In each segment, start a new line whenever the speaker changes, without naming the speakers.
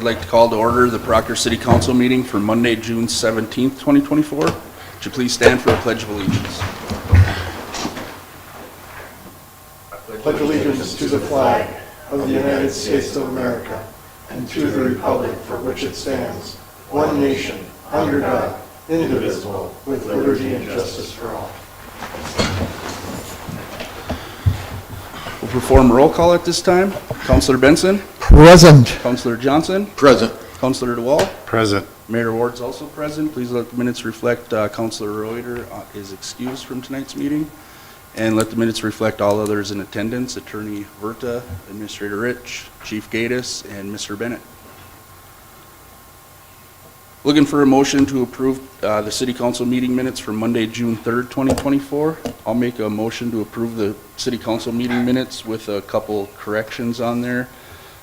I'd like to call to order the Proctor City Council meeting for Monday, June 17th, 2024. Would you please stand for a Pledge of Allegiance?
Pledge allegiance to the flag of the United States of America and to the republic for which it stands, one nation, under God, indivisible, with liberty and justice for all.
We'll perform roll call at this time. Councilor Benson?
Present.
Councilor Johnson?
Present.
Councilor DeWall?
Present.
Mayor Ward's also present. Please let the minutes reflect Councilor Reuter is excused from tonight's meeting. And let the minutes reflect all others in attendance, Attorney Verta, Administrator Rich, Chief Gaddis, and Mr. Bennett. Looking for a motion to approve the City Council meeting minutes for Monday, June 3rd, 2024. I'll make a motion to approve the City Council meeting minutes with a couple corrections on there.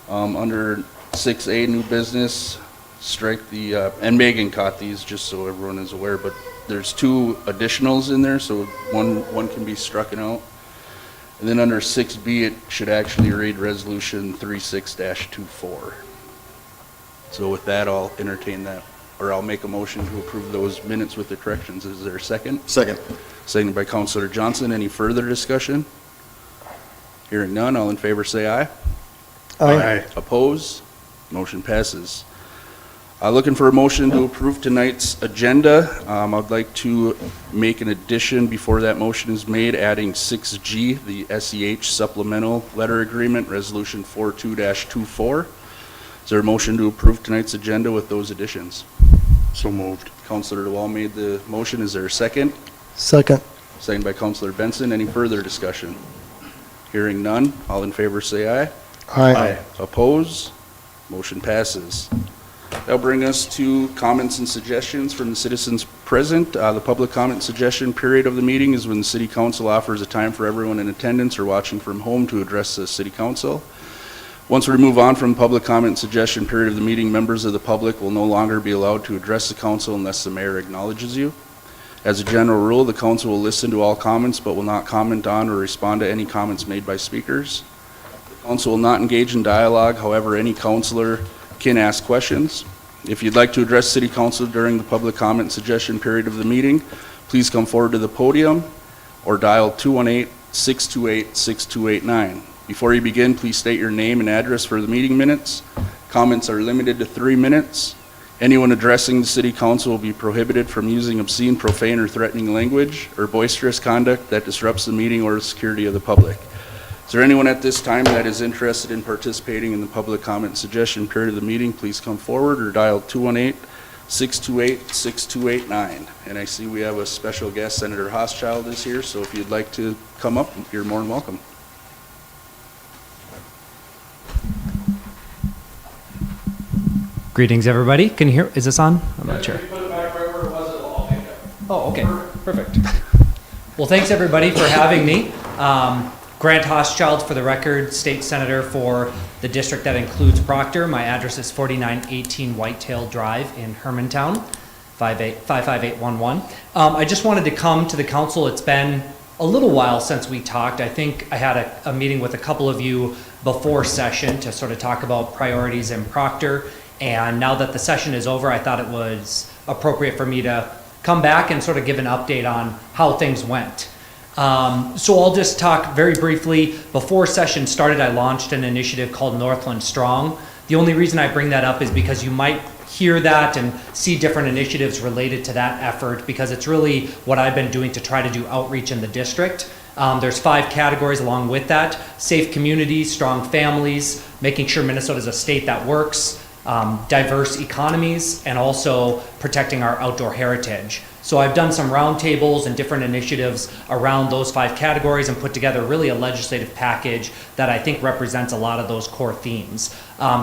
Under 6A, new business, strike the, and Megan caught these just so everyone is aware, but there's two additionals in there, so one can be struck out. And then under 6B, it should actually read Resolution 36-24. So with that, I'll entertain that, or I'll make a motion to approve those minutes with the corrections. Is there a second?
Second.
Seconded by Councilor Johnson. Any further discussion? Hearing none, all in favor say aye.
Aye.
Opposed? Motion passes. Looking for a motion to approve tonight's agenda. I'd like to make an addition before that motion is made, adding 6G, the SEH Supplemental Letter Agreement, Resolution 42-24. Is there a motion to approve tonight's agenda with those additions?
So moved.
Councilor DeWall made the motion. Is there a second?
Second.
Second by Councilor Benson. Any further discussion? Hearing none. All in favor say aye.
Aye.
Opposed? Motion passes. That'll bring us to comments and suggestions from the citizens present. The public comment suggestion period of the meeting is when the City Council offers a time for everyone in attendance or watching from home to address the City Council. Once we move on from public comment suggestion period of the meeting, members of the public will no longer be allowed to address the council unless the mayor acknowledges you. As a general rule, the council will listen to all comments but will not comment on or respond to any comments made by speakers. The council will not engage in dialogue. However, any councilor can ask questions. If you'd like to address City Council during the public comment suggestion period of the meeting, please come forward to the podium or dial 218-628-6289. Before you begin, please state your name and address for the meeting minutes. Comments are limited to 3 minutes. Anyone addressing the City Council will be prohibited from using obscene, profane, or threatening language or boisterous conduct that disrupts the meeting or the security of the public. Is there anyone at this time that is interested in participating in the public comment suggestion period of the meeting? Please come forward or dial 218-628-6289. And I see we have a special guest, Senator Hochschild is here, so if you'd like to come up, you're more than welcome.
Greetings, everybody. Can you hear? Is this on? I'm not sure.
Put it back right where it was, it'll all pick up.
Oh, okay. Perfect. Well, thanks, everybody, for having me. Grant Hochschild, for the record, State Senator for the district that includes Proctor. My address is 4918 Whitetail Drive in Hermantown, 55811. I just wanted to come to the council. It's been a little while since we talked. I think I had a meeting with a couple of you before session to sort of talk about priorities in Proctor. And now that the session is over, I thought it was appropriate for me to come back and sort of give an update on how things went. So I'll just talk very briefly. Before session started, I launched an initiative called Northland Strong. The only reason I bring that up is because you might hear that and see different initiatives related to that effort, because it's really what I've been doing to try to do outreach in the district. There's 5 categories along with that: safe communities, strong families, making sure Minnesota is a state that works, diverse economies, and also protecting our outdoor heritage. So I've done some roundtables and different initiatives around those 5 categories and put together really a legislative package that I think represents a lot of those core themes.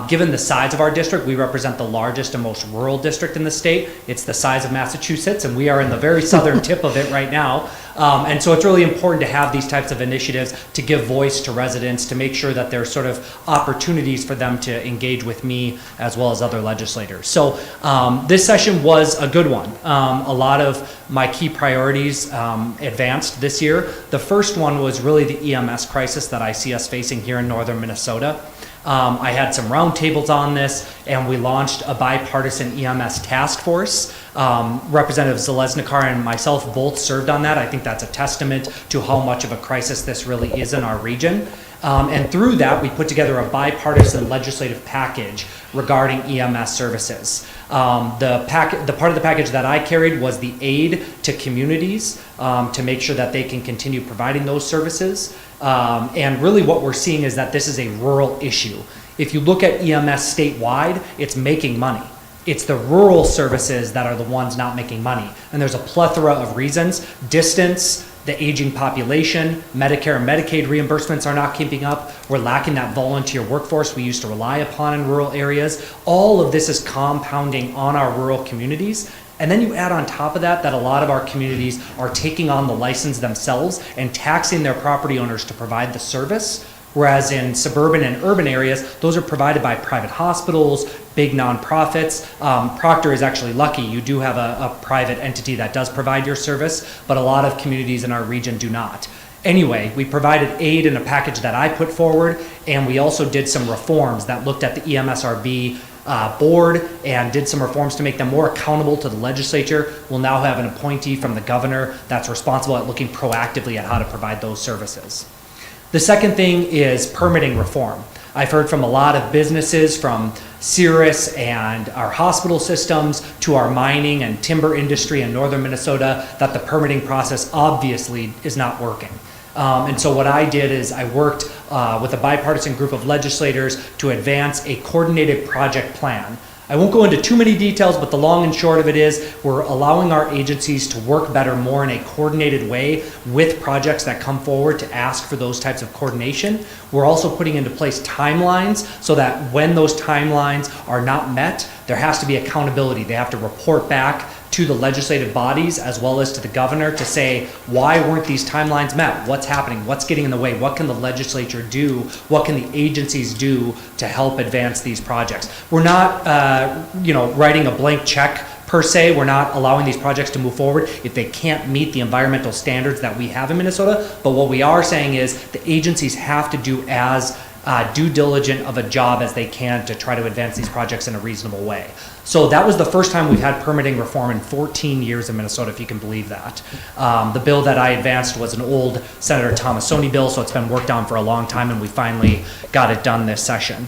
Given the size of our district, we represent the largest and most rural district in the state. It's the size of Massachusetts, and we are in the very southern tip of it right now. And so it's really important to have these types of initiatives to give voice to residents, to make sure that there's sort of opportunities for them to engage with me as well as other legislators. So this session was a good one. A lot of my key priorities advanced this year. The first one was really the EMS crisis that I see us facing here in northern Minnesota. I had some roundtables on this, and we launched a bipartisan EMS task force. Representative Zalesnikar and myself both served on that. I think that's a testament to how much of a crisis this really is in our region. And through that, we put together a bipartisan legislative package regarding EMS services. The part of the package that I carried was the aid to communities to make sure that they can continue providing those services. And really what we're seeing is that this is a rural issue. If you look at EMS statewide, it's making money. It's the rural services that are the ones not making money. And there's a plethora of reasons. Distance, the aging population, Medicare and Medicaid reimbursements are not keeping up. We're lacking that volunteer workforce we used to rely upon in rural areas. All of this is compounding on our rural communities. And then you add on top of that a lot of our communities are taking on the license themselves and taxing their property owners to provide the service. Whereas in suburban and urban areas, those are provided by private hospitals, big nonprofits. Proctor is actually lucky. You do have a private entity that does provide your service, but a lot of communities in our region do not. Anyway, we provided aid in a package that I put forward, and we also did some reforms that looked at the EMSRB board and did some reforms to make them more accountable to the legislature. We'll now have an appointee from the governor that's responsible at looking proactively at how to provide those services. The second thing is permitting reform. I've heard from a lot of businesses, from Cirrus and our hospital systems to our mining and timber industry in northern Minnesota, that the permitting process obviously is not working. And so what I did is I worked with a bipartisan group of legislators to advance a coordinated project plan. I won't go into too many details, but the long and short of it is we're allowing our agencies to work better, more in a coordinated way with projects that come forward to ask for those types of coordination. We're also putting into place timelines so that when those timelines are not met, there has to be accountability. They have to report back to the legislative bodies as well as to the governor to say, why weren't these timelines met? What's happening? What's getting in the way? What can the legislature do? What can the agencies do to help advance these projects? We're not, writing a blank check per se. We're not allowing these projects to move forward if they can't meet the environmental standards that we have in Minnesota. But what we are saying is the agencies have to do as due diligent of a job as they can to try to advance these projects in a reasonable way. So that was the first time we've had permitting reform in 14 years in Minnesota, if you can believe that. The bill that I advanced was an old Senator Thomasoni bill, so it's been worked on for a long time, and we finally got it done this session.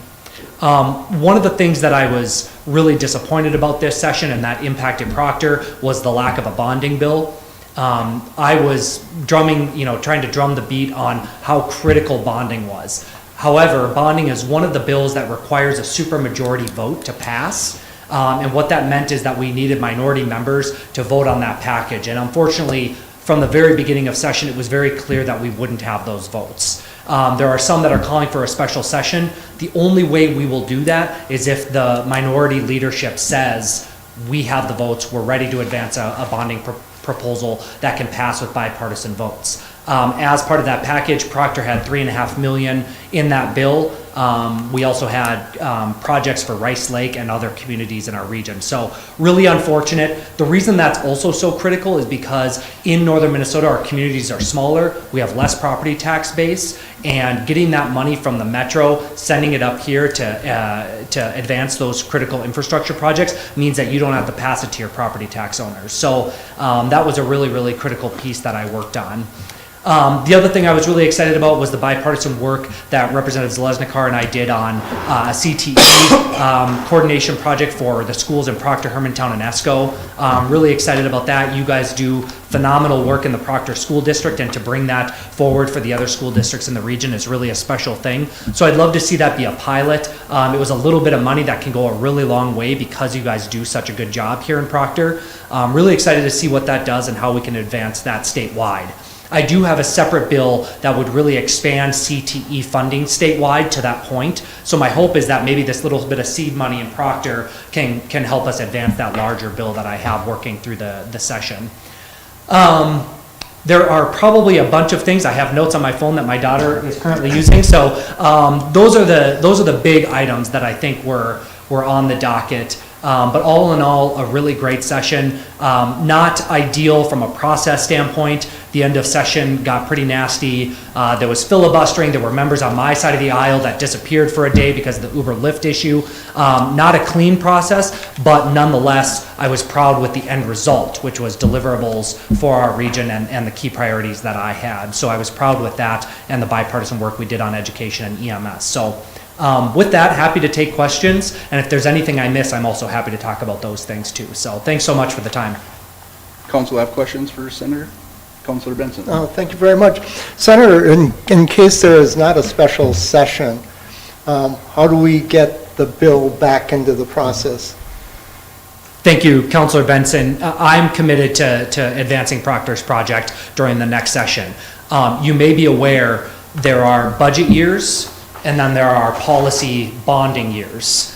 One of the things that I was really disappointed about this session and that impacted Proctor was the lack of a bonding bill. I was trying to drum the beat on how critical bonding was. However, bonding is one of the bills that requires a supermajority vote to pass. And what that meant is that we needed minority members to vote on that package. And unfortunately, from the very beginning of session, it was very clear that we wouldn't have those votes. There are some that are calling for a special session. The only way we will do that is if the minority leadership says, we have the votes, we're ready to advance a bonding proposal that can pass with bipartisan votes. As part of that package, Proctor had $3.5 million in that bill. We also had projects for Rice Lake and other communities in our region. So really unfortunate. The reason that's also so critical is because in northern Minnesota, our communities are smaller. We have less property tax base, and getting that money from the metro, sending it up here to advance those critical infrastructure projects means that you don't have to pass it to your property tax owners. So that was a really, really critical piece that I worked on. The other thing I was really excited about was the bipartisan work that Representative Zalesnikar and I did on a CTE coordination project for the schools in Proctor, Hermantown, and Esko. Really excited about that. You guys do phenomenal work in the Proctor School District, and to bring that forward for the other school districts in the region is really a special thing. So I'd love to see that be a pilot. It was a little bit of money that can go a really long way because you guys do such a good job here in Proctor. Really excited to see what that does and how we can advance that statewide. I do have a separate bill that would really expand CTE funding statewide to that point. So my hope is that maybe this little bit of seed money in Proctor can help us advance that larger bill that I have working through the session. There are probably a bunch of things. I have notes on my phone that my daughter is currently using. So those are the big items that I think were were on the docket. But all in all, a really great session. Not ideal from a process standpoint. The end of session got pretty nasty. There was filibustering. There were members on my side of the aisle that disappeared for a day because of the Uber Lyft issue. Not a clean process, but nonetheless, I was proud with the end result, which was deliverables for our region and the key priorities that I had. So I was proud with that and the bipartisan work we did on education and EMS. So with that, happy to take questions, and if there's anything I miss, I'm also happy to talk about those things too. So thanks so much for the time.
Council have questions for Senator? Councilor Benson?
Thank you very much. Senator, in case there is not a special session, how do we get the bill back into the process?
Thank you, Councilor Benson. I'm committed to advancing Proctor's project during the next session. You may be aware there are budget years and then there are policy bonding years.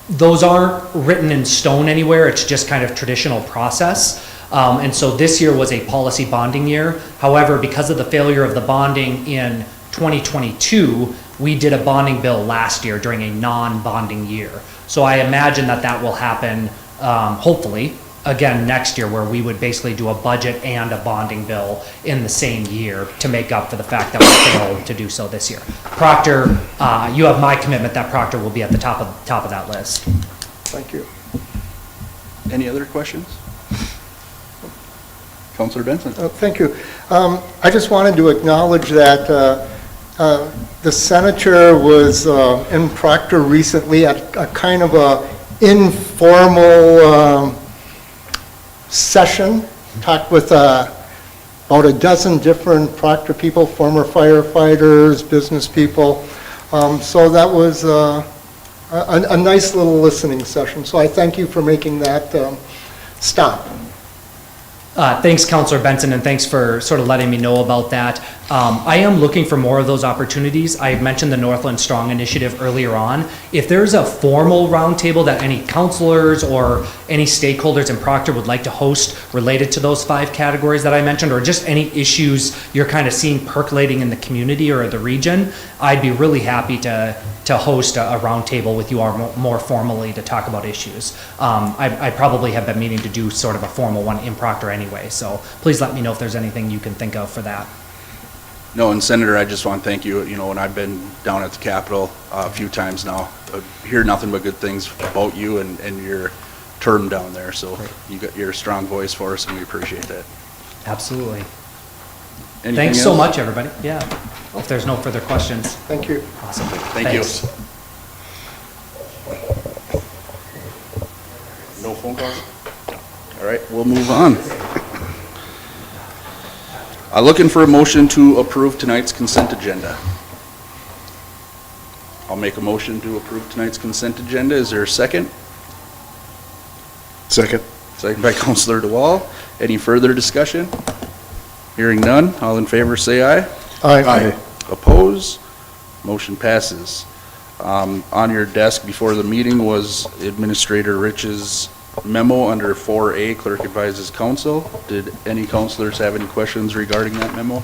Those aren't written in stone anywhere, it's just kind of traditional process. And so this year was a policy bonding year. However, because of the failure of the bonding in 2022, we did a bonding bill last year during a non-bonding year. So I imagine that will happen, hopefully, again next year, where we would basically do a budget and a bonding bill in the same year to make up for the fact that we failed to do so this year. Proctor, you have my commitment that Proctor will be at the top of that list.
Thank you.
Any other questions? Councilor Benson?
Thank you. I just wanted to acknowledge that the senator was in Proctor recently at a kind of a informal session, talked with about a dozen different Proctor people, former firefighters, business people. So that was a nice little listening session. So I thank you for making that stop.
Thanks, Councilor Benson, and thanks for sort of letting me know about that. I am looking for more of those opportunities. I mentioned the Northland Strong Initiative earlier on. If there's a formal roundtable that any councilors or any stakeholders in Proctor would like to host related to those 5 categories that I mentioned, or just any issues you're kind of seeing percolating in the community or the region, I'd be really happy to host a roundtable with you all more formally to talk about issues. I probably have been meaning to do sort of a formal one in Proctor anyway, so please let me know if there's anything you can think of for that.
No, and Senator, I just want to thank you. You know, when I've been down at the Capitol a few times now, I hear nothing but good things about you and your term down there. So you're a strong voice for us, and we appreciate that.
Absolutely.
Anything
Thanks so
else?
much, everybody. Yeah. If there's no further questions.
Thank you.
Awesome.
Thank you. No phone calls? All right, we'll move on. Looking for a motion to approve tonight's consent agenda. I'll make a motion to approve tonight's consent agenda. Is there a second?
Second.
Second by Councilor DeWall. Any further discussion? Hearing none, all in favor say aye.
Aye.
Oppose? Motion passes. On your desk before the meeting was Administrator Rich's memo under 4A, Clerk advises council. Did any councilors have any questions regarding that memo?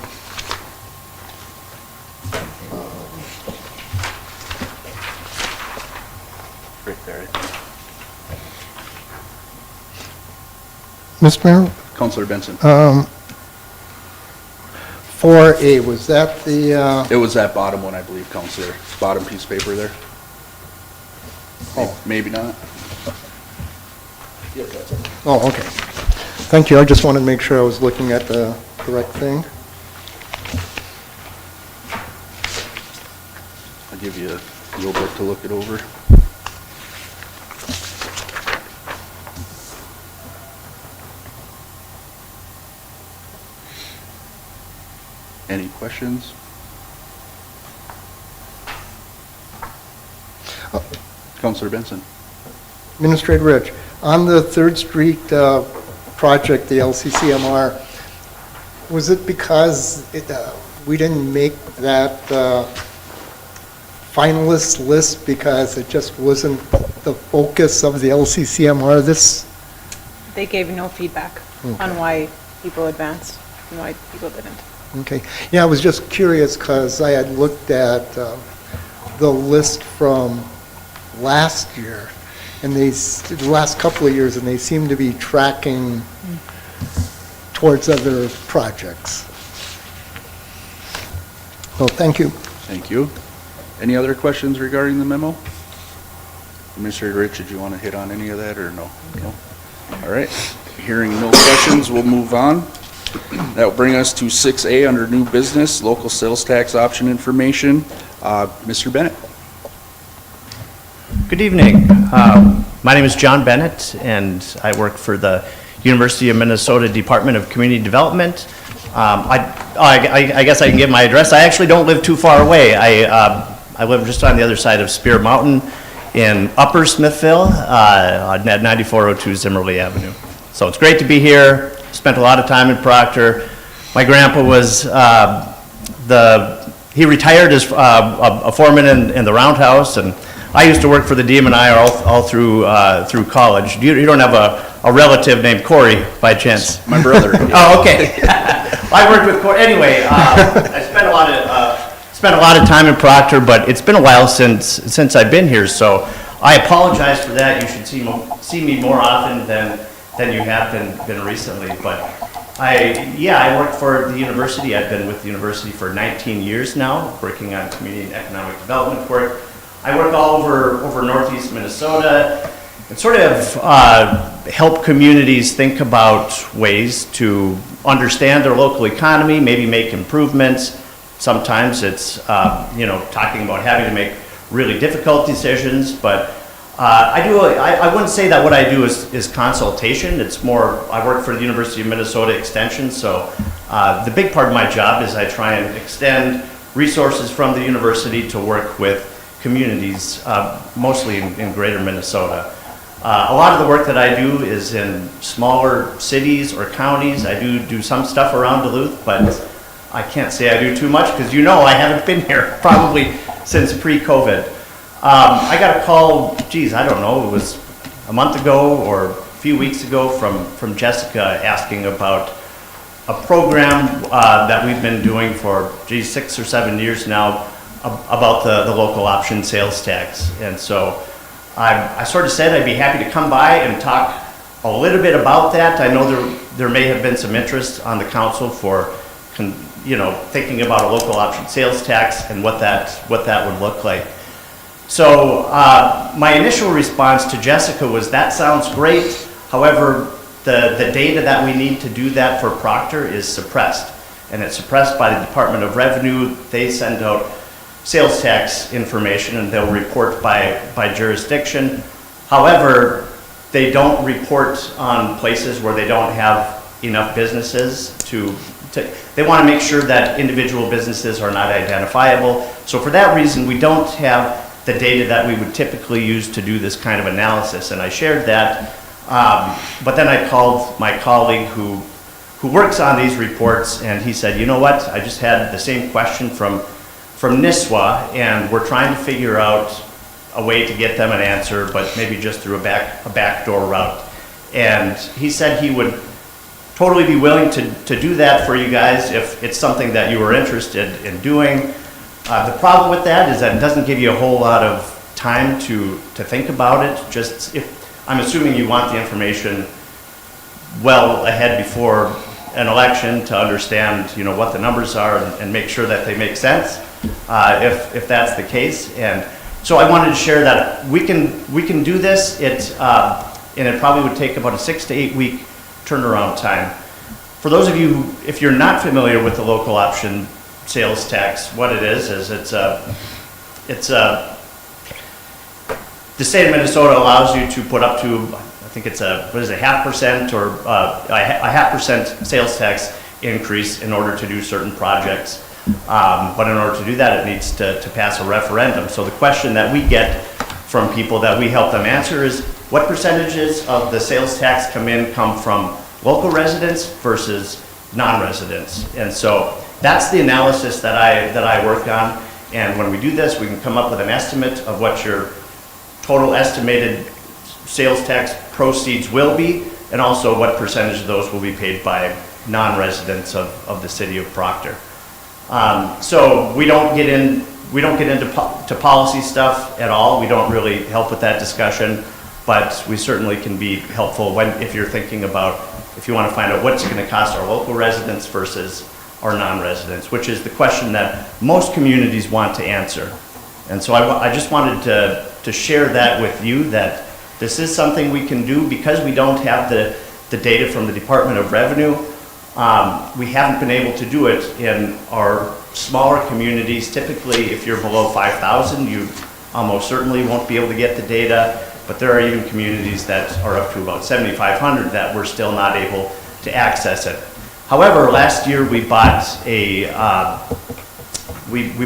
Right there.
Mr. Mayor,
Councilor Benson.
4A, was that the,
It was that bottom one, I believe, Councilor. Bottom piece of paper there. Oh, maybe not. Yep, that's it.
oh, okay. Thank you. I just wanted to make sure I was looking at the correct thing.
I'll give you a little bit to look it over. Any questions? Councilor Benson.
Administrator Rich, on the 3rd Street project, the LCCMR, was it because we didn't make that finalist list because it just wasn't the focus of the LCCMR?
They gave no feedback on why people advanced and why people didn't.
Okay. Yeah, I was just curious because I had looked at the list from
last year, and the last couple of years, and they seem to be tracking towards other projects. Well, thank you.
Thank you. Any other questions regarding the memo? Administrator Rich, did you want to hit on any of that, or no? No? All right. Hearing no questions, we'll move on. That will bring us to 6A under new business, local sales tax option information. Mr. Bennett.
Good evening. My name is John Bennett, and I work for the University of Minnesota Department of Community Development. I guess I can give my address. I actually don't live too far away. I live just on the other side of Spear Mountain in Upper Smithville, at 9402 Zimmerly Avenue. So it's great to be here. Spent a lot of time in Proctor. My grandpa was he retired as a foreman in the roundhouse, and I used to work for the DM&I all through college. You don't have a relative named Corey by chance?
My brother.
Oh, okay. I worked with Corey. Anyway, I spent a lot of time in Proctor, but it's been a while since I've been here, so I apologize for that. You should see me more often than you have been recently. But I work for the university. I've been with the university for 19 years now, working on community and economic development work. I work all over northeast Minnesota and sort of help communities think about ways to understand their local economy, maybe make improvements. Sometimes it's talking about having to make really difficult decisions, but I wouldn't say that what I do is consultation. It's more, I work for the University of Minnesota Extension, so the big part of my job is I try and extend resources from the university to work with communities, mostly in greater Minnesota. A lot of the work that I do is in smaller cities or counties. I do some stuff around Duluth, but I can't say I do too much because I haven't been here probably since pre-COVID. I got a call, I don't know, it was a month ago or a few weeks ago from Jessica asking about a program that we've been doing for 6 or 7 years now about the local option sales tax. And so I sort of said I'd be happy to come by and talk a little bit about that. I know there may have been some interest on the council for thinking about a local option sales tax and what that would look like. So my initial response to Jessica was, that sounds great. However, the data that we need to do that for Proctor is suppressed, and it's suppressed by the Department of Revenue. They send out sales tax information and they'll report by jurisdiction. However, they don't report on places where they don't have enough businesses they want to make sure that individual businesses are not identifiable. So for that reason, we don't have the data that we would typically use to do this kind of analysis. And I shared that, but then I called my colleague who works on these reports, and he said, you know what, I just had the same question from NISWA, and we're trying to figure out a way to get them an answer, but maybe just through a backdoor route. And he said he would totally be willing to do that for you guys if it's something that you were interested in doing. The problem with that is that it doesn't give you a whole lot of time to think about it. Just if I'm assuming you want the information well ahead before an election to understand, what the numbers are and make sure that they make sense. If that's the case, and so I wanted to share that we can do this. And it probably would take about a 6 to 8 week turnaround time. For those of you if you're not familiar with the local option sales tax, what it is it's the state of Minnesota allows you to put up to, I think it's a 0.5% or a 0.5% sales tax increase in order to do certain projects. But in order to do that, it needs to pass a referendum. So the question that we get from people that we help them answer is, what percentages of the sales tax come from local residents versus non-residents? And so that's the analysis that I work on. And when we do this, we can come up with an estimate of what your total estimated sales tax proceeds will be, and also what percentage of those will be paid by non-residents of the city of Proctor. So we don't get in we don't get into to policy stuff at all. We don't really help with that discussion, but we certainly can be helpful if you're thinking about, if you want to find out what's going to cost our local residents versus our non-residents, which is the question that most communities want to answer. And so I just wanted to share that with you, that this is something we can do because we don't have the data from the Department of Revenue. We haven't been able to do it in our smaller communities. Typically, if you're below 5,000, you almost certainly won't be able to get the data, but there are even communities that are up to about 7,500 that we're still not able to access it. However, last year we bought we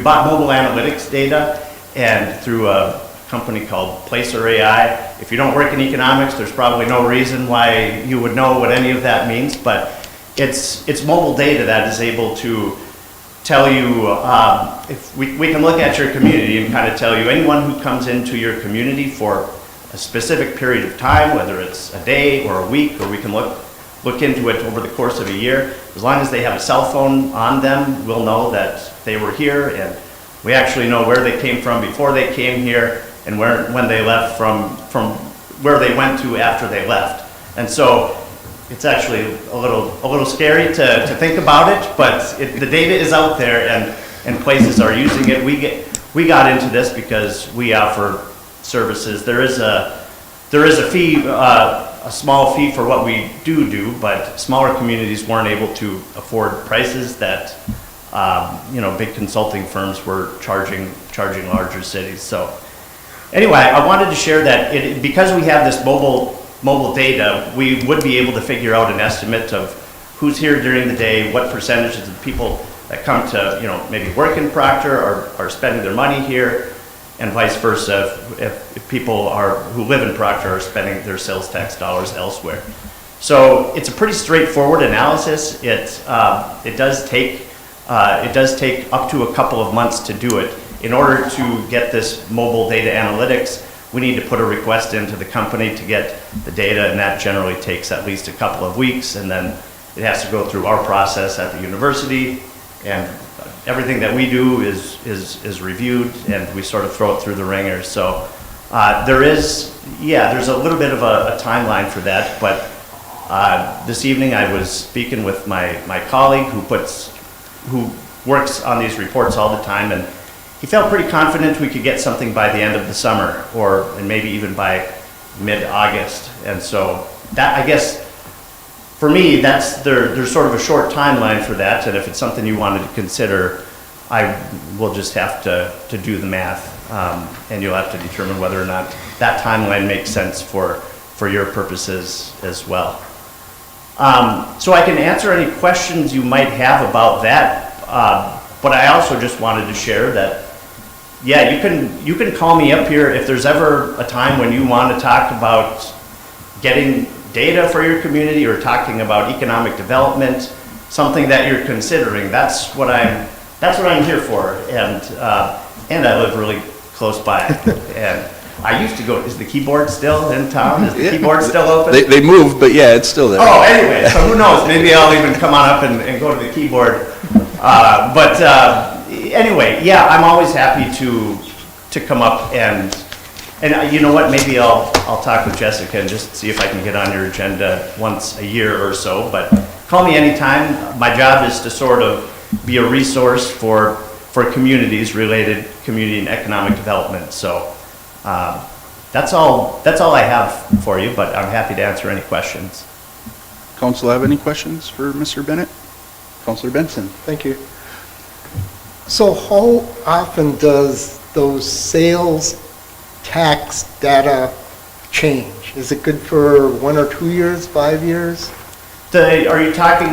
bought mobile analytics data, and through a company called Proctor. If you don't work in economics, there's probably no reason why you would know what any of that means, but it's mobile data that is able to tell you, if we can look at your community and kind of tell you anyone who comes into your community for a specific period of time, whether it's a day or a week, or we can look into it over the course of a year. As long as they have a cell phone on them, we'll know that they were here, and we actually know where they came from before they came here and when they left from where they went to after they left. And so it's actually a little scary to think about it, but the data is out there, and places are using it. We got into this because we offer services. There is a fee, a small fee for what we do, but smaller communities weren't able to afford prices that big consulting firms were charging larger cities. So anyway, I wanted to share that because we have this mobile data, we would be able to figure out an estimate of who's here during the day, what percentages of people that come to maybe work in Proctor are spending their money here, and vice versa if people who live in Proctor are spending their sales tax dollars elsewhere. So it's a pretty straightforward analysis. It does take up to a couple of months to do it. In order to get this mobile data analytics, we need to put a request into the company to get the data, and that generally takes at least a couple of weeks, and then it has to go through our process at the university, and everything that we do is reviewed, and we sort of throw it through the ringer. So there's a little bit of a timeline for that, but this evening I was speaking with my colleague who works on these reports all the time, and he felt pretty confident we could get something by the end of the summer, and maybe even by mid-August. And so that, I guess, for me, there's sort of a short timeline for that, and if it's something you wanted to consider, I will just have to do the math, and you'll have to determine whether or not that timeline makes sense for your purposes as well. So I can answer any questions you might have about that, but I also just wanted to share that, yeah, you can call me up here if there's ever a time when you want to talk about getting data for your community or talking about economic development, something that you're considering. That's what I'm here for, and I live really close by. And I used to go. Is the keyboard still in town? Is the keyboard still open?
They moved, but yeah, it's still there.
Oh, anyway, so who knows? Maybe I'll even come on up and go to the keyboard. Anyway, yeah, I'm always happy to come up and you know what? Maybe I'll talk with Jessica and just see if I can get on your agenda once a year or so. But call me anytime. My job is to sort of be a resource for communities related community and economic development. So that's all I have for you. But I'm happy to answer any questions.
Council have any questions for Mr. Bennett? Councilor Benson.
Thank you. So how often does those sales tax data change? Is it good for 1 or 2 years, 5 years?
Are you talking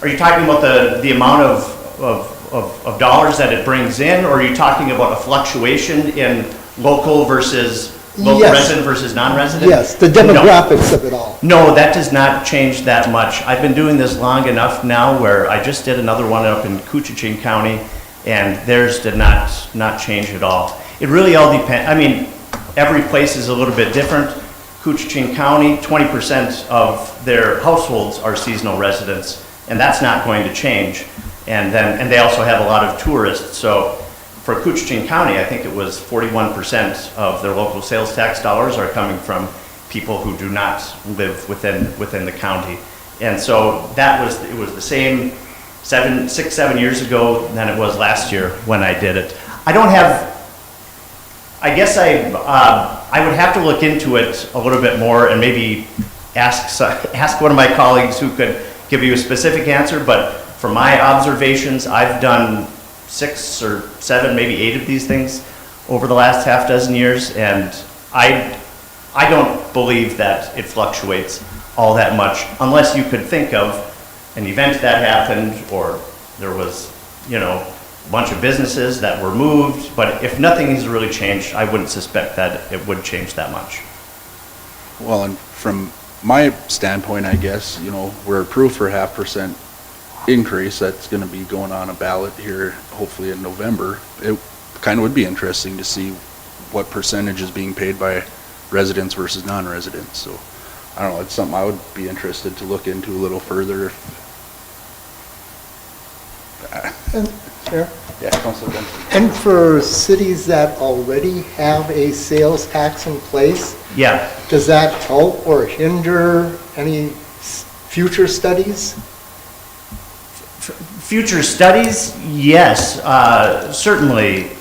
about the amount of dollars that it brings in, or are you talking about a fluctuation in local
Yes.
resident versus non-resident?
Yes, the demographics of it all.
No, that does not change that much. I've been doing this long enough now where I just did another one up in Coochin County, and theirs did not change at all. It really all depends. I mean, every place is a little bit different. Coochin County, 20% of their households are seasonal residents, and that's not going to change. And they also have a lot of tourists. So for Couchiching County, I think it was 41% of their local sales tax dollars are coming from people who do not live within the county. And so it was the same 6, 7 years ago than it was last year when I did it. I guess I would have to look into it a little bit more and maybe ask one of my colleagues who could give you a specific answer, but from my observations, I've done 6 or 7, maybe 8 of these things over the last half dozen years, and I don't believe that it fluctuates all that much, unless you could think of an event that happened, or there was, a bunch of businesses that were moved. But if nothing has really changed, I wouldn't suspect that it would change that much.
Well, and from my standpoint, I guess, we're approved for 0.5% increase. That's going to be going on a ballot here, hopefully in November. It kind of would be interesting to see what percentage is being paid by residents versus non-residents. So, I don't know, it's something I would be interested to look into a little further.
Sure.
Yeah, Councilor Benson.
And for cities that already have a sales tax in place,
Yeah.
does that help or hinder any future studies?
Future studies, yes, certainly.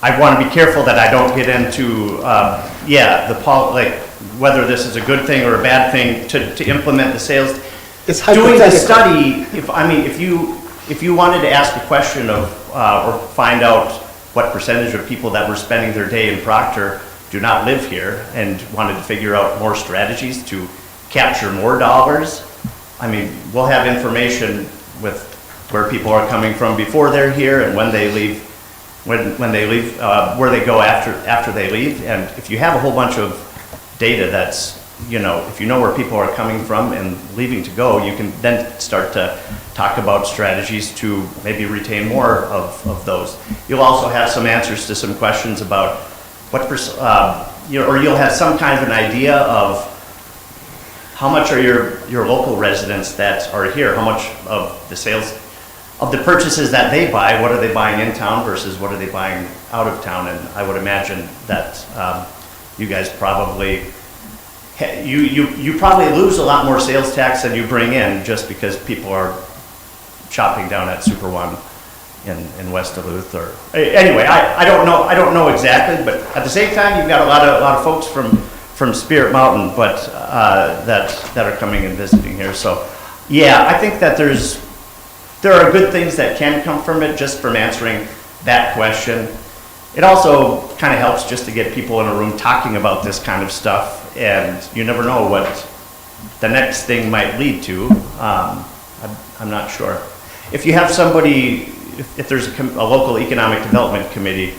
I want to be careful that I don't get into, whether this is a good thing or a bad thing to implement the sales.
It's
Doing the
hypothetical.
study, if you wanted to ask a question of, or find out what percentage of people that were spending their day in Proctor do not live here, and wanted to figure out more strategies to capture more dollars, we'll have information with where people are coming from before they're here and when they leave, when they leave, where they go after they leave. And if you have a whole bunch of data that's, if you know where people are coming from and leaving to go, you can then start to talk about strategies to maybe retain more of those. You'll also have some answers to some questions about what or you'll have some kind of an idea of how much are your local residents that are here, how much of the sales, of the purchases that they buy, what are they buying in town versus what are they buying out of town. And I would imagine that you guys probably, you probably lose a lot more sales tax than you bring in, just because people are shopping down at Super One in West Duluth. Or anyway, I don't know exactly, but at the same time, you've got a lot of folks from Spirit Mountain, but that are coming and visiting here. So yeah, I think that there are good things that can come from it, just from answering that question. It also kind of helps just to get people in a room talking about this kind of stuff, and you never know what the next thing might lead to. I'm not sure. If you have somebody, if there's a local economic development committee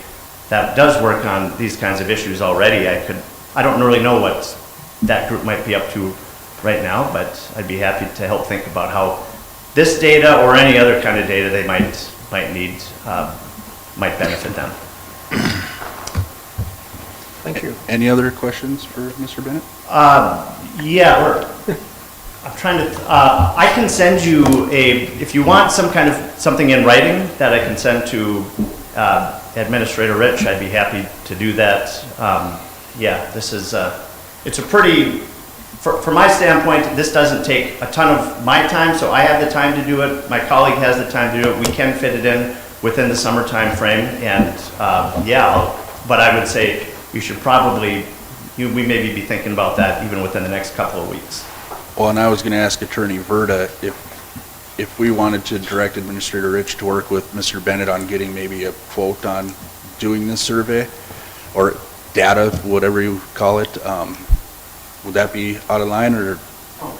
that does work on these kinds of issues already, I don't really know what that group might be up to right now, but I'd be happy to help think about how this data or any other kind of data they might need might benefit them.
Thank you.
Any other questions for Mr. Bennett?
Yeah, I'm trying to, I can send you if you want something in writing that I can send to Administrator Rich, I'd be happy to do that. Yeah, this is, it's a pretty, from my standpoint, this doesn't take a ton of my time, so I have the time to do it. My colleague has the time to do it. We can fit it in within the summertime frame, and but I would say you should probably, we maybe be thinking about that even within the next couple of weeks.
Well, and I was going to ask Attorney Verda if we wanted to direct Administrator Rich to work with Mr. Bennett on getting maybe a quote on doing this survey, or data, whatever you call it, would that be out of line, or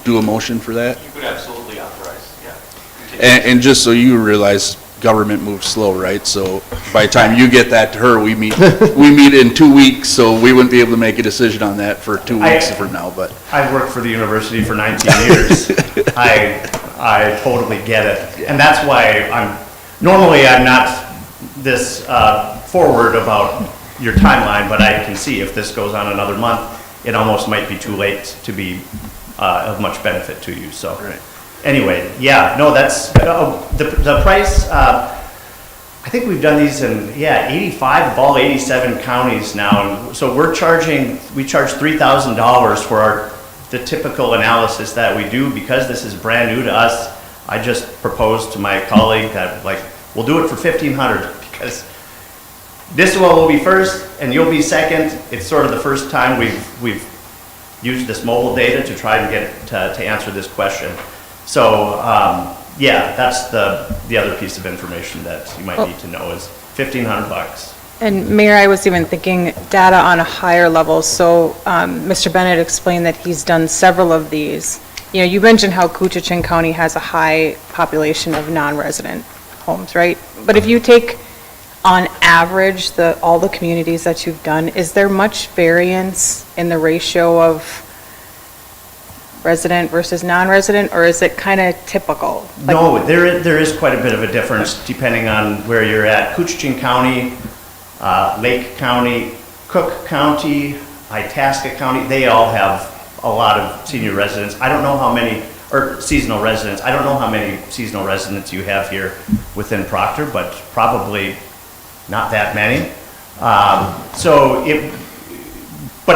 do a motion for that?
You could absolutely authorize, yeah.
And just so you realize, government moves slow, right? So by the time you get that to her, we meet in 2 weeks, so we wouldn't be able to make a decision on that for 2 weeks from now. But
I've worked for the university for 19 years. I totally get it, and that's why normally I'm not this forward about your timeline, but I can see if this goes on another month, it almost might be too late to be of much benefit to you. So
right.
Anyway, yeah, no, that's the price. I I think we've done these in, 85 of all 87 counties now. And so we charge $3,000 for the typical analysis that we do. Because this is brand new to us, I just proposed to my colleague that we'll do it for $1,500 because this one will be first and you'll be second. It's sort of the first time we've used this mobile data to try and get to answer this question. So, that's the other piece of information that you might need to know is $1,500.
And Mayor, I was even thinking data on a higher level. So Mr. Bennett explained that he's done several of these. You know, you mentioned how Coochin County has a high population of non-resident homes, right? But if you take on average all the communities that you've done, is there much variance in the ratio of resident versus non-resident, or is it kind of typical?
No, there is quite a bit of a difference depending on where you're at. Coochin County, Lake County, Cook County, Itasca County, they all have a lot of senior residents. I don't know how many, or seasonal residents. I don't know how many seasonal residents you have here within Proctor, but probably not that many. But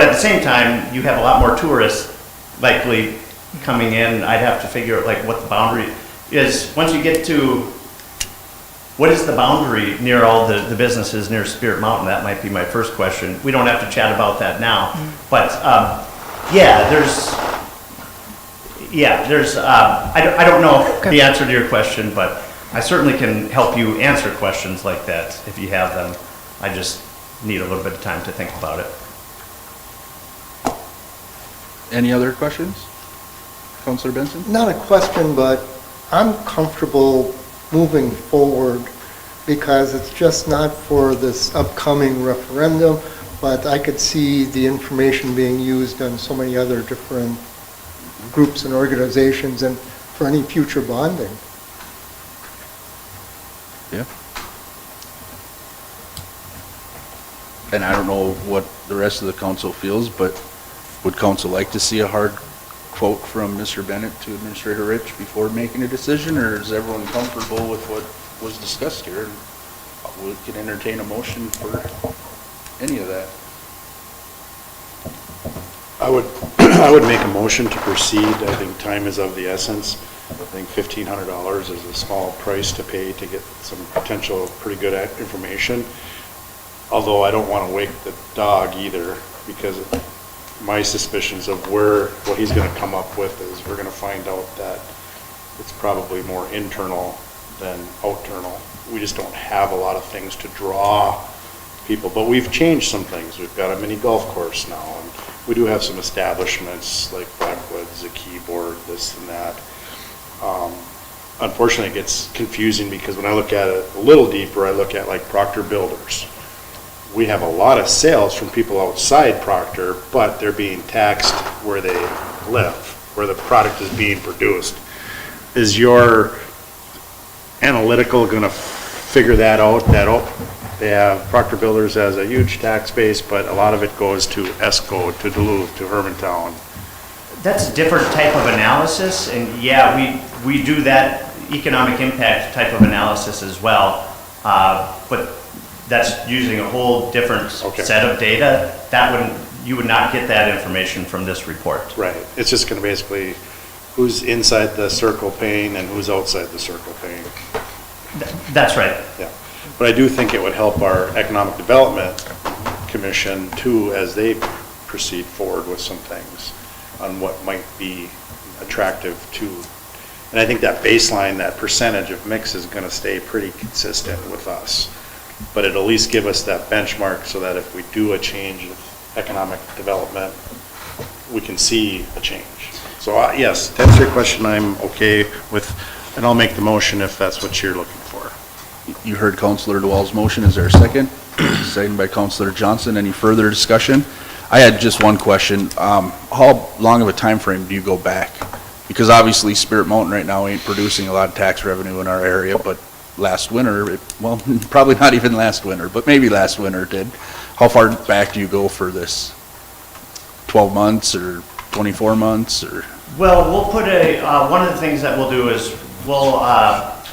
at the same time, you have a lot more tourists likely coming in. I'd have to figure out what the boundary is. Once you get to, what is the boundary near all the businesses near Spirit Mountain? That might be my first question. We don't have to chat about that now. But I don't know the answer to your question, but I certainly can help you answer questions like that if you have them. I just need a little bit of time to think about it.
Any other questions? Councilor Benson?
Not a question, but I'm comfortable moving forward because it's just not for this upcoming referendum, but I could see the information being used on so many other different groups and organizations and for any future bonding.
Yeah. And I don't know what the rest of the council feels, but would council like to see a hard quote from Mr. Bennett to Administrator Rich before making a decision, or is everyone comfortable with what was discussed here? We can entertain a motion for any of that.
I would make a motion to proceed. I think time is of the essence. I think $1,500 is a small price to pay to get some potential pretty good information. Although I don't want to wake the dog either, because my suspicions of what he's going to come up with is we're going to find out that it's probably more internal than external. We just don't have a lot of things to draw people, but we've changed some things. We've got a mini golf course now, and we do have some establishments like Blackwoods, a keyboard, this and that. Unfortunately, it gets confusing because when I look at it a little deeper, I look at like Proctor Builders. We have a lot of sales from people outside Proctor, but they're being taxed where they live, where the product is being produced. Is your analytical going to figure that out? Proctor Builders has a huge tax base, but a lot of it goes to Esco, to Duluth, to Hermantown.
That's a different type of analysis, and we do that economic impact type of analysis as well, but that's using a whole different set of data. You would not get that information from this report.
Right. It's just going to basically who's inside the circle paying and who's outside the circle paying.
That's right.
Yeah. But I do think it would help our Economic Development Commission too, as they proceed forward with some things on what might be attractive to. And I think that baseline, that percentage of mix is going to stay pretty consistent with us. But it'll at least give us that benchmark so that if we do a change of economic development, we can see a change. So yes, to answer your question, I'm okay with, and I'll make the motion if that's what you're looking for.
You heard Councilor DeWall's motion. Is there a second? Second by Councilor Johnson. Any further discussion? I had just one question. How long of a time frame do you go back? Because obviously Spirit Mountain right now ain't producing a lot of tax revenue in our area, but last winter, probably not even last winter, but maybe last winter it did. How far back do you go for this? 12 months or 24 months or?
Well, we'll put one of the things that we'll do is we'll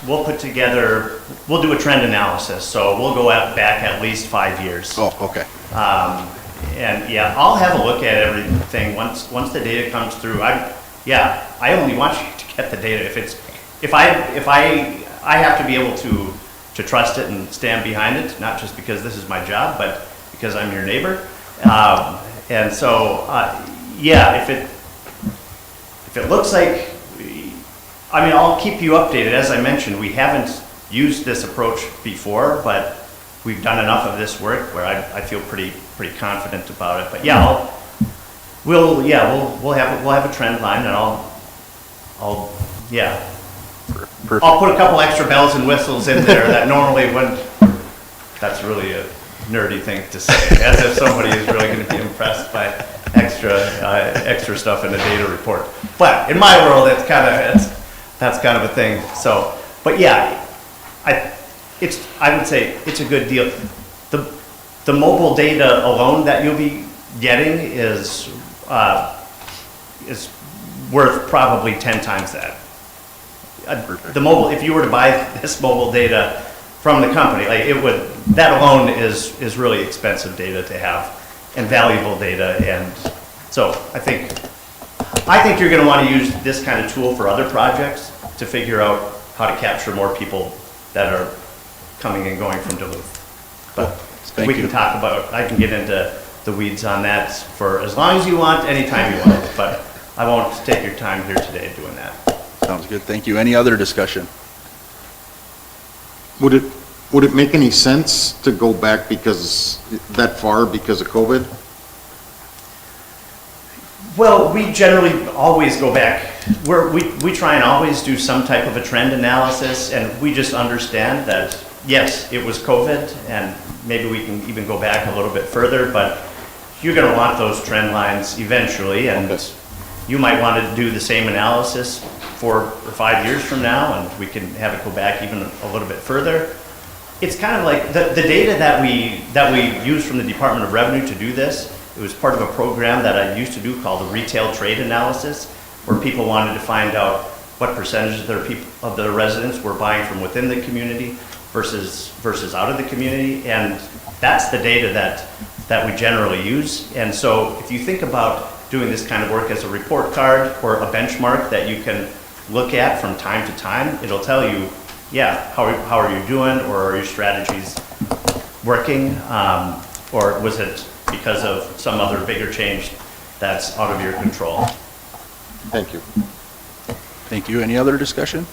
we'll put together, we'll do a trend analysis, so we'll go back at least 5 years.
Oh, okay.
And yeah, I'll have a look at everything once the data comes through. I only want you to get the data if I have to be able to trust it and stand behind it, not just because this is my job, but because I'm your neighbor. And so, if it looks like, I mean, I'll keep you updated. As I mentioned, we haven't used this approach before, but we've done enough of this work where I feel pretty confident about it. But yeah, we'll have a trend line, and I'll
Perfect.
I'll put a couple extra bells and whistles in there that normally wouldn't. That's really a nerdy thing to say, as if somebody is really going to be impressed by extra stuff in a data report. But in my world, that's kind of a thing. So, but yeah, I would say it's a good deal. The mobile data alone that you'll be getting is worth probably 10 times that. If you were to buy this mobile data from the company, like that alone is really expensive data to have and valuable data. And so I think you're going to want to use this kind of tool for other projects to figure out how to capture more people that are coming and going from Duluth. But we can talk about, I can get into the weeds on that for as long as you want, anytime you want, but I won't take your time here today doing that.
Sounds good. Thank you. Any other discussion?
Would it make any sense to go back that far because of COVID?
Well, we generally always go back. We try and always do some type of a trend analysis, and we just understand that, yes, it was COVID, and maybe we can even go back a little bit further, but you're going to want those trend lines eventually, and you might want to do the same analysis 4 or 5 years from now, and we can have it go back even a little bit further. It's kind of like the data that we use from the Department of Revenue to do this. It was part of a program that I used to do called the retail trade analysis, where people wanted to find out what percentage of their residents were buying from within the community versus out of the community, and that's the data that we generally use. And so if you think about doing this kind of work as a report card or a benchmark that you can look at from time to time, it'll tell you, how are you doing, or are your strategies working, or was it because of some other bigger change that's out of your control?
Thank you.
Thank you. Any other discussion?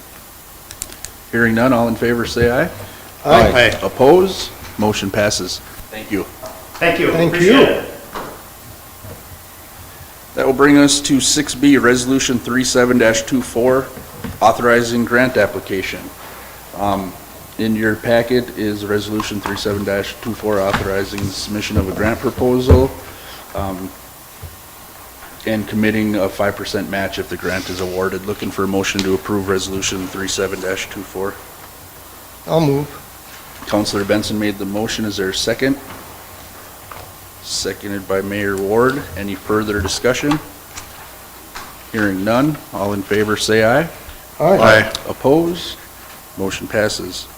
Hearing none, all in favor say aye.
Aye.
Oppose? Motion passes. Thank you.
Thank you.
Thank
Appreciate
you.
it.
That will bring us to 6B, Resolution 37-24, authorizing grant application. In your packet is Resolution 37-24, authorizing the submission of a grant proposal and committing a 5% match if the grant is awarded. Looking for a motion to approve Resolution 37-24.
I'll move.
Councilor Benson made the motion. Is there a second? Seconded by Mayor Ward. Any further discussion? Hearing none. All in favor say aye.
Aye.
Opposed? Motion passes.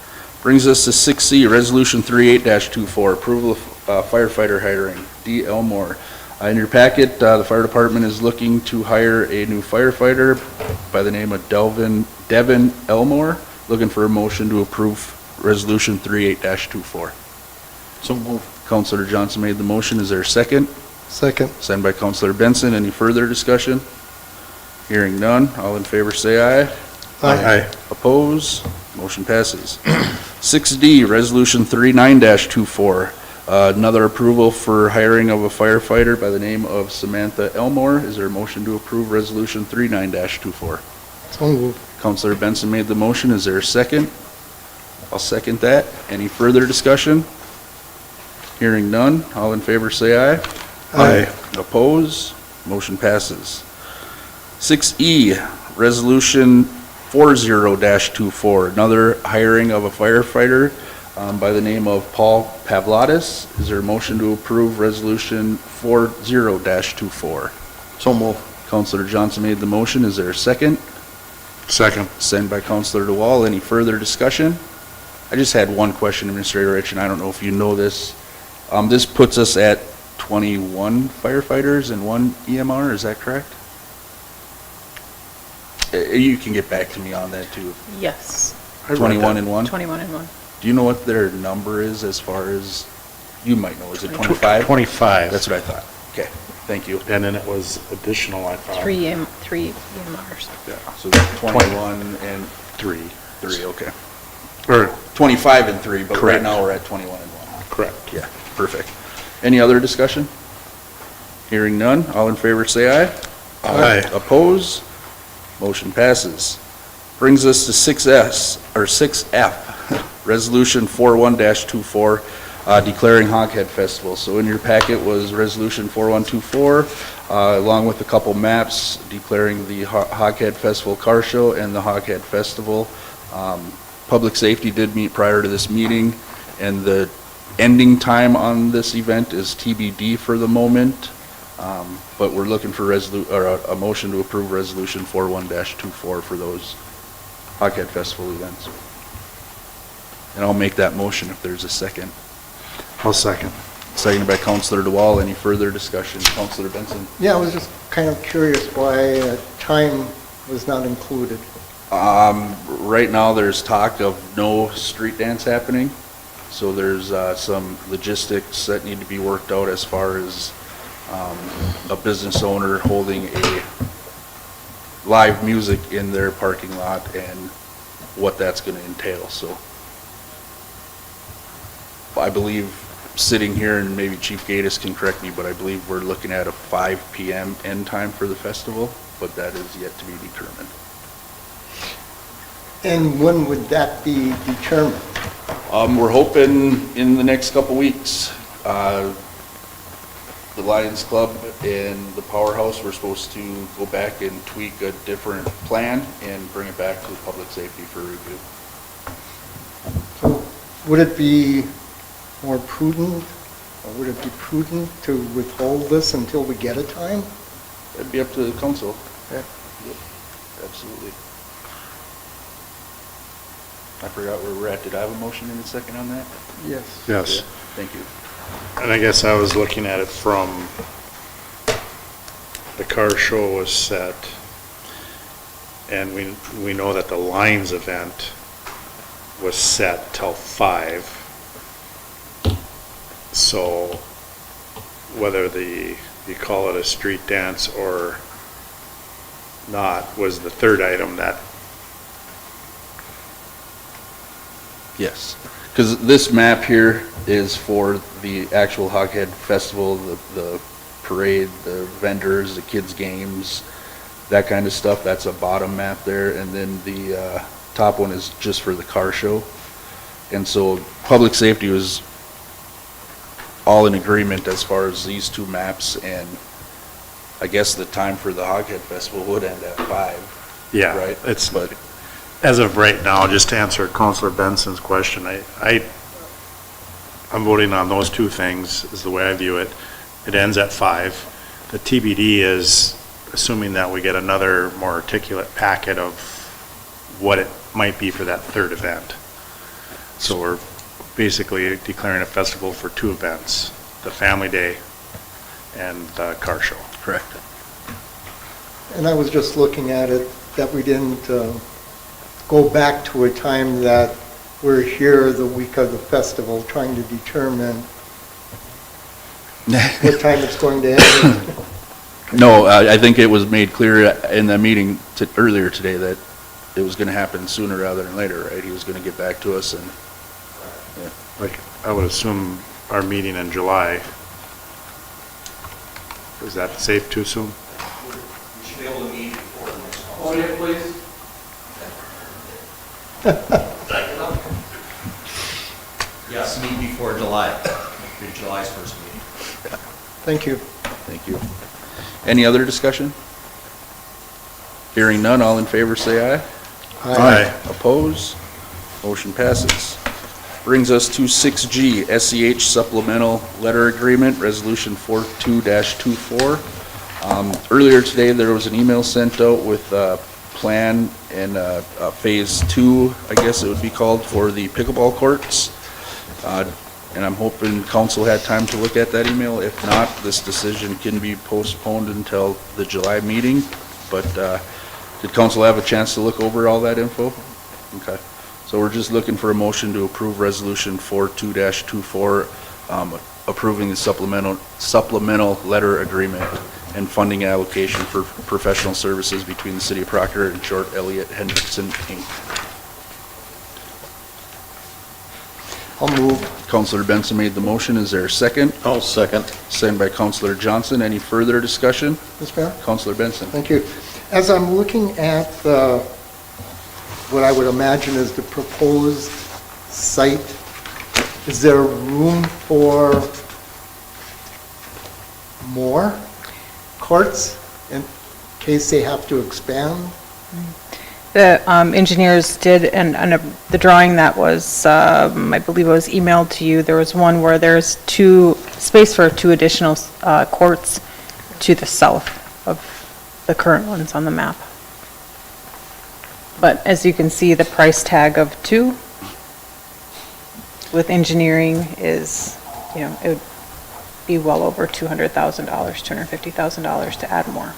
Brings us to 6C, Resolution 38-24, approval of firefighter hiring. D. Elmore. In your packet, the fire department is looking to hire a new firefighter by the name of Devin Elmore. Looking for a motion to approve Resolution 38-24.
So moved.
Councilor Johnson made the motion. Is there a second?
Second.
Signed by Councilor Benson. Any further discussion? Hearing none. All in favor say aye.
Aye.
Oppose? Motion passes. 6D, Resolution 39-24. Another approval for hiring of a firefighter by the name of Samantha Elmore. Is there a motion to approve Resolution 39-24?
So moved.
Councilor Benson made the motion. Is there a second? I'll second that. Any further discussion? Hearing none. All in favor say aye.
Aye.
Oppose? Motion passes. 6E, Resolution 40-24, another hiring of a firefighter by the name of Paul Pavlatis. Is there a motion to approve Resolution 40-24?
So moved.
Councilor Johnson made the motion. Is there a second?
Second.
Second by Counselor DeWall. Any further discussion? I just had one question, Administrator Rich, and I don't know if you know this. This puts us at 21 firefighters and 1 EMR, is that correct? You can get back to me on that too.
Yes,
21 and 1?
21 and 1.
Do you know what their number is as far as, you might know, is it 25?
25.
That's what I thought. Okay, thank you.
And then it was additional, I thought.
Three EMRs.
Yeah, so that's 21 and
3.
3, okay.
Or,
25 and 3, but right
Correct.
now we're at 21 and 1.
correct.
Yeah, perfect. Any other discussion? Hearing none, all in favor say aye.
Aye.
Oppose? Motion passes. Brings us to 6S, or 6F, Resolution 41-24, declaring Hoghead Festival. So in your packet was Resolution 4124, along with a couple maps declaring the Hoghead Festival Car Show and the Hoghead Festival. Public Safety did meet prior to this meeting, and the ending time on this event is TBD for the moment. But we're looking for a motion to approve Resolution 41-24 for those Hoghead Festival events. And I'll make that motion if there's a second.
I'll second.
Seconded by Counselor DeWall. Any further discussion? Counselor Benson?
Yeah, I was just kind of curious why time was not included.
Right now, there's talk of no street dance happening. So there's some logistics that need to be worked out as far as a business owner holding a live music in their parking lot and what that's going to entail. So I believe, sitting here, and maybe Chief Gatis can correct me, but I believe we're looking at a 5 p.m. end time for the festival, but that is yet to be determined.
And when would that be determined?
We're hoping in the next couple weeks. The Lions Club and the Powerhouse, we're supposed to go back and tweak a different plan and bring it back to the Public Safety for review.
So would it be more prudent, or would it be prudent to withhold this until we get a time?
That'd be up to the council.
Yeah.
Yep, absolutely. I forgot where we're at. Did I have a motion in a second on that?
Yes.
Yes.
Yeah, thank you.
And I guess I was looking at it from, the car show was set, and we know that the Lions event was set till 5. So whether you call it a street dance or not was the third item that.
Yes, because this map here is for the actual Hoghead Festival, the parade, the vendors, the kids' games, that kind of stuff. That's a bottom map there, and then the top one is just for the car show. And so Public Safety was all in agreement as far as these two maps, and I guess the time for the Hoghead Festival would end at 5.
Yeah,
Right?
it's,
But
as of right now, just to answer Counselor Benson's question, I'm voting on those two things, is the way I view it. It ends at 5. The TBD is assuming that we get another more articulate packet of what it might be for that third event. So we're basically declaring a festival for 2 events, the Family Day and the car show.
correct.
And I was just looking at it, that we didn't go back to a time that we're here the week of the festival trying to determine what time it's going to end.
No, I think it was made clear in the meeting earlier today that it was going to happen sooner rather than later, right? He was going to get back to us, and
Like, I would assume our meeting in July, is that safe to assume?
We should be able to meet before the next call. Oh, yeah, please.
Yes, meet before July, July's first meeting.
Thank you.
thank you. Any other discussion? Hearing none, all in favor say aye.
Aye.
Oppose? Motion passes. Brings us to 6G, SEH Supplemental Letter Agreement, Resolution 42-24. Earlier today, there was an email sent out with plan and phase 2, I guess it would be called, for the pickleball courts. And I'm hoping council had time to look at that email. If not, this decision can be postponed until the July meeting. But did council have a chance to look over all that info? Okay. So we're just looking for a motion to approve Resolution 42-24, approving the supplemental letter agreement and funding allocation for professional services between the City of Proctor and Short Elliott Hendrickson, Inc.
I'll move.
Councilor Benson made the motion. Is there a second?
I'll second.
Second by Councilor Johnson. Any further discussion?
Mr. Mayor?
Councilor Benson.
Thank you. As I'm looking at what I would imagine is the proposed site, is there room for more courts in case they have to expand?
The engineers did, and the drawing that was, I believe it was emailed to you, there was one where there's space for 2 additional courts to the south of the current ones on the map. But as you can see, the price tag of 2 with engineering is, it would be well over $200,000, $250,000 to add more.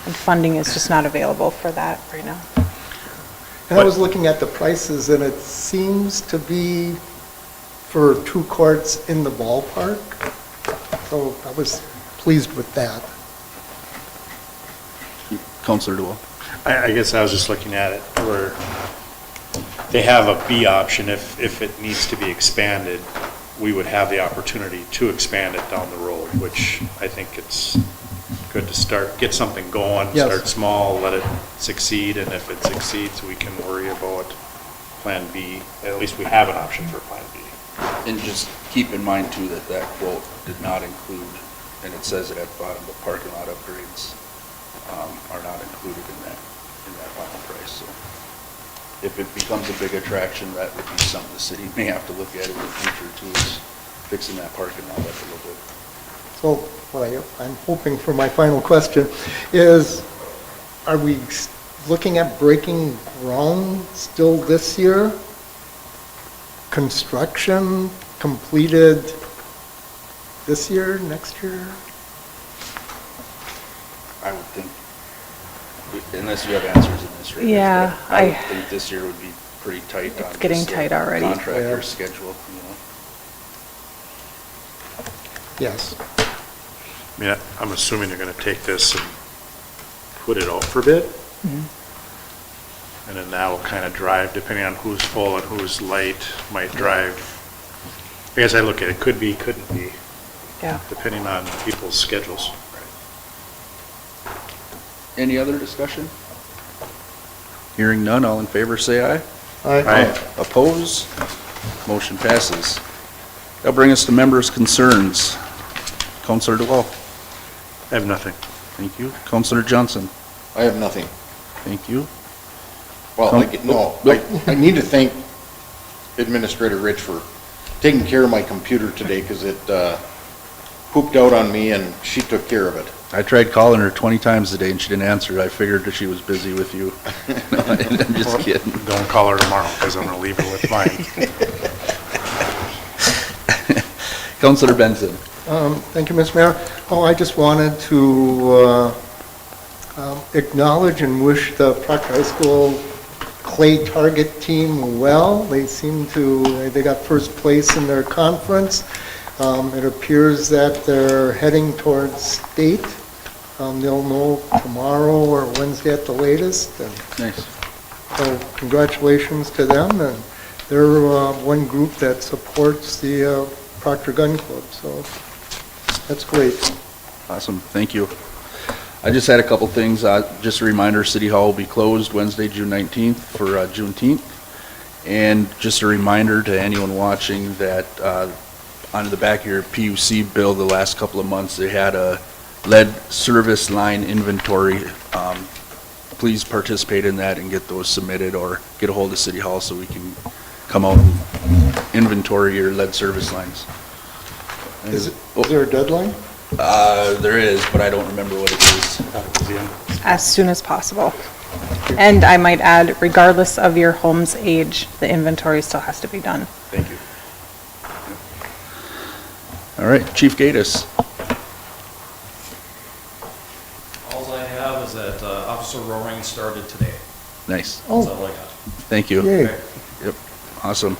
And funding is just not available for that right now.
And I was looking at the prices, and it seems to be for 2 courts in the ballpark. So I was pleased with that.
Councilor DeWalt.
I guess I was just looking at it where they have a B option if it needs to be expanded. We would have the opportunity to expand it down the road, which I think it's good to get something going,
Yes.
start small, let it succeed, and if it succeeds, we can worry about Plan B. At least we have an option for Plan B.
And just keep in mind too that that quote did not include, and it says it at the bottom, the parking lot upgrades are not included in that final price. So if it becomes a big attraction, that would be something the city may have to look at in the future too, is fixing that parking lot up a little bit.
So what I'm hoping for my final question is, are we looking at breaking ground still this year? Construction completed this year, next year?
I would think, unless you have answers in this, right?
Yeah,
I would think this year would be pretty tight on
It's getting
just the
tight already.
contractor
Yeah.
schedule,
Yes.
I mean, I'm assuming they're gonna take this and put it out for bid? And then that will kind of drive, depending on who's full and who's light, might drive. I guess I look at it, could be, couldn't be,
Yeah.
depending on people's schedules.
Any other discussion? Hearing none, all in favor say aye.
Aye.
Oppose? Motion passes. That'll bring us to members' concerns. Councilor DeWalt.
I have nothing.
Thank you. Councilor Johnson.
I have nothing.
Thank you.
Well, I need to thank Administrator Rich for taking care of my computer today, because it pooped out on me, and she took care of it.
I tried calling her 20 times today and she didn't answer. I figured that she was busy with you. No, I'm just kidding.
Don't call her tomorrow, because I'm gonna leave her with mine.
Councilor Benson.
Thank you, Mr. Mayor. Oh, I just wanted to acknowledge and wish the Proctor High School clay target team well. They got first place in their conference. It appears that they're heading towards state. They'll know tomorrow or Wednesday at the latest. And
Nice.
so congratulations to them, and they're one group that supports the Proctor Gun Club, so that's great.
Awesome. Thank you. I just had a couple things. Just a reminder, City Hall will be closed Wednesday, June 19th for Juneteenth. And just a reminder to anyone watching that on the back of your PUC bill the last couple of months, they had a lead service line inventory. Please participate in that and get those submitted, or get a hold of City Hall so we can come out and inventory your lead service lines.
Is there a deadline?
There is, but I don't remember what it is.
As soon as possible. And I might add, regardless of your home's age, the inventory still has to be done.
Thank you. All right, Chief Gatus.
All I have is that Officer Roaring started today.
Nice.
That's
Oh,
all I got.
Thank you.
yay.
Yep, awesome.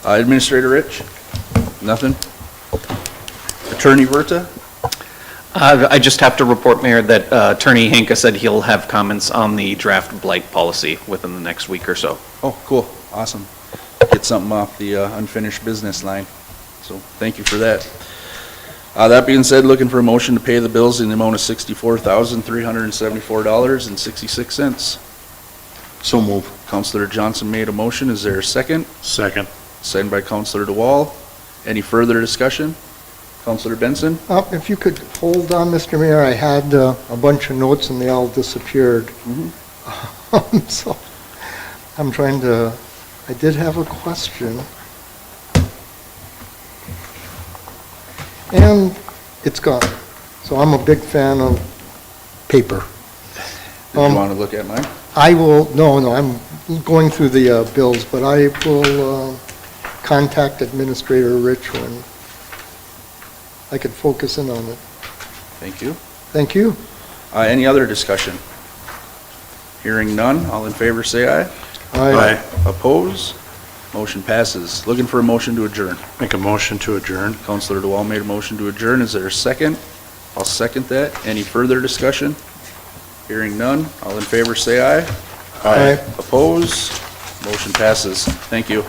Administrator Rich? Nothing? Attorney Verta?
I just have to report, Mayor, that Attorney Hanka said he'll have comments on the draft blight policy within the next week or so.
Oh, cool, awesome. Get something off the unfinished business line. So, thank you for that. That being said, looking for a motion to pay the bills in the amount of $64,374.66.
So move.
Counselor Johnson made a motion. Is there a second?
Second.
Second by Counselor DeWall. Any further discussion? Counselor Benson?
If you could hold on, Mr. Mayor, I had a bunch of notes and they all disappeared. So I'm trying to, I did have a question. And it's gone. So I'm a big fan of paper.
Did you want to look at mine?
I will, no, I'm going through the bills, but I will contact Administrator Rich when I could focus in on it.
Thank you.
Thank you.
Any other discussion? Hearing none, all in favor say aye.
Aye.
Oppose? Motion passes. Looking for a motion to adjourn.
Make a motion to adjourn.
Counselor DeWall made a motion to adjourn. Is there a second? I'll second that. Any further discussion? Hearing none, all in favor say aye.
Aye.
Oppose? Motion passes. Thank you.